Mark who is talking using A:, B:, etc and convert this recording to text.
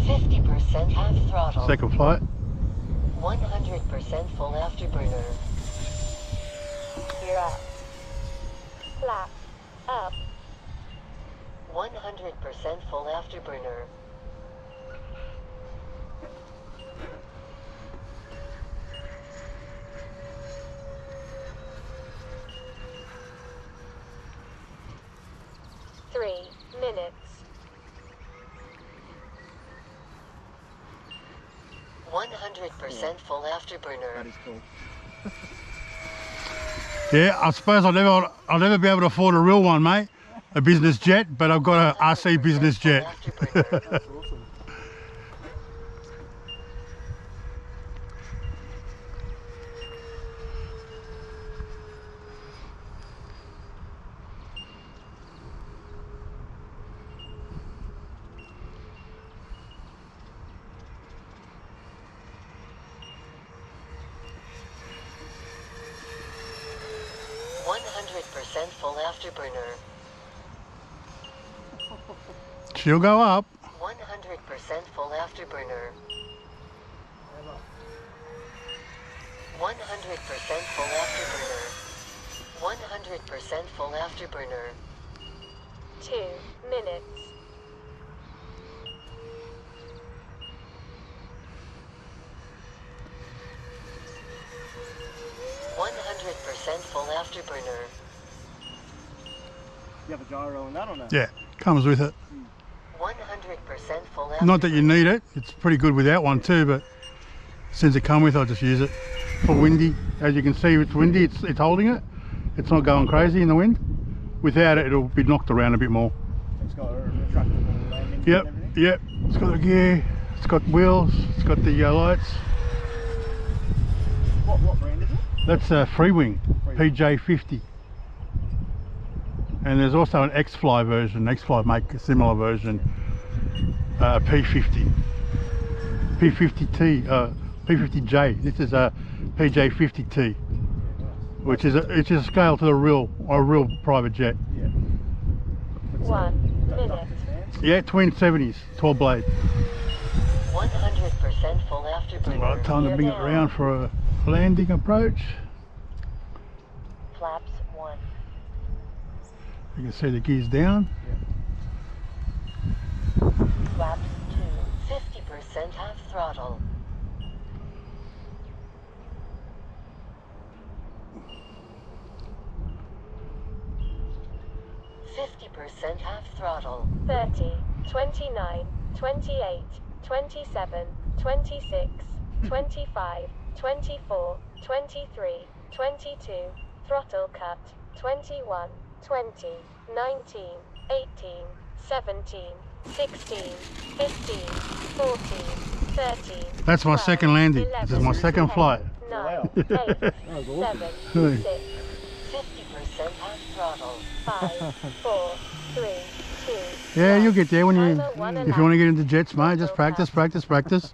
A: 50% half throttle.
B: Second flight.
A: 100% full afterburner.
C: You're up. Flap. Up.
A: 100% full afterburner.
C: Three minutes.
A: 100% full afterburner.
D: That is cool.
B: Yeah, I suppose I'll never be able to afford a real one, mate. A business jet, but I've got a RC business jet.
D: That's awesome.
A: Full afterburner.
B: She'll go up.
A: 100% full afterburner. 100% full afterburner. 100% full afterburner.
C: 2 minutes.
A: 100% full afterburner.
D: You have a gyro on that or no?
B: Yeah, comes with it.
A: 100% full afterburner.
B: Not that you need it. It's pretty good without one too, but since it come with, I'll just use it. For windy, as you can see, it's windy. It's holding it. It's not going crazy in the wind. Without it, it'll be knocked around a bit more.
D: It's got a retractable landing.
B: Yep,
D: And everything.
B: yep. It's got a gear. It's got wheels. It's got the lights.
D: What brand is it?
B: That's a Freewing PJ50. And there's also an X-Fly version. X-Fly make a similar version. P50. P50T. P50J. This is a PJ50T, which is a scale to a real private jet.
D: Yeah.
C: 1 minute.
B: Yeah, twin 70s, 12 blade.
A: 100% full afterburner.
B: Right, time to bring it around for a landing approach.
C: Flaps 1.
B: You can see the gears down.
C: Flaps 2.
A: 50% half throttle. 50% half throttle.
C: 30, 29, 28, 27, 26, 25, 24, 23, 22, throttle cut, 21, 20, 19, 18, 17, 16, 15, 14, 13.
B: That's my
C: 12,
B: second landing.
C: 11,
B: This is my second
C: 10,
B: flight.
C: 9, 8,
D: That was awesome.
C: 7, 6,
A: 50% half throttle.
C: 5, 4, 3, 2,
B: Yeah, you'll get there when you,
C: Timer 1
B: if you want to get into jets, mate. Just practice, practice, practice.